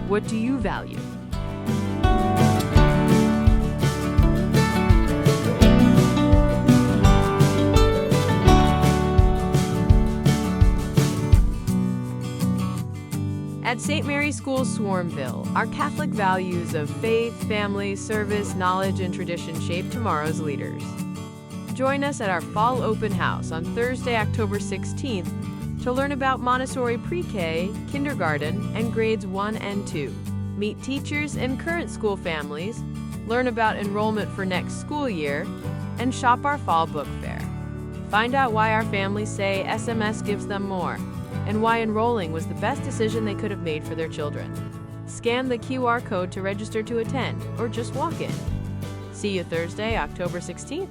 What do you value? At St. Mary's School, Swarmville, our Catholic values of faith, family, service, knowledge, and tradition shape tomorrow's leaders. Join us at our Fall Open House on Thursday, October 16th to learn about Montessori pre-K, kindergarten, and grades 1 and 2. Meet teachers and current school families, learn about enrollment for next school year, and shop our fall book fair. Find out why our families say SMS gives them more, and why enrolling was the best decision they could have made for their children. Scan the QR code to register to attend, or just walk in. See you Thursday, October 16th.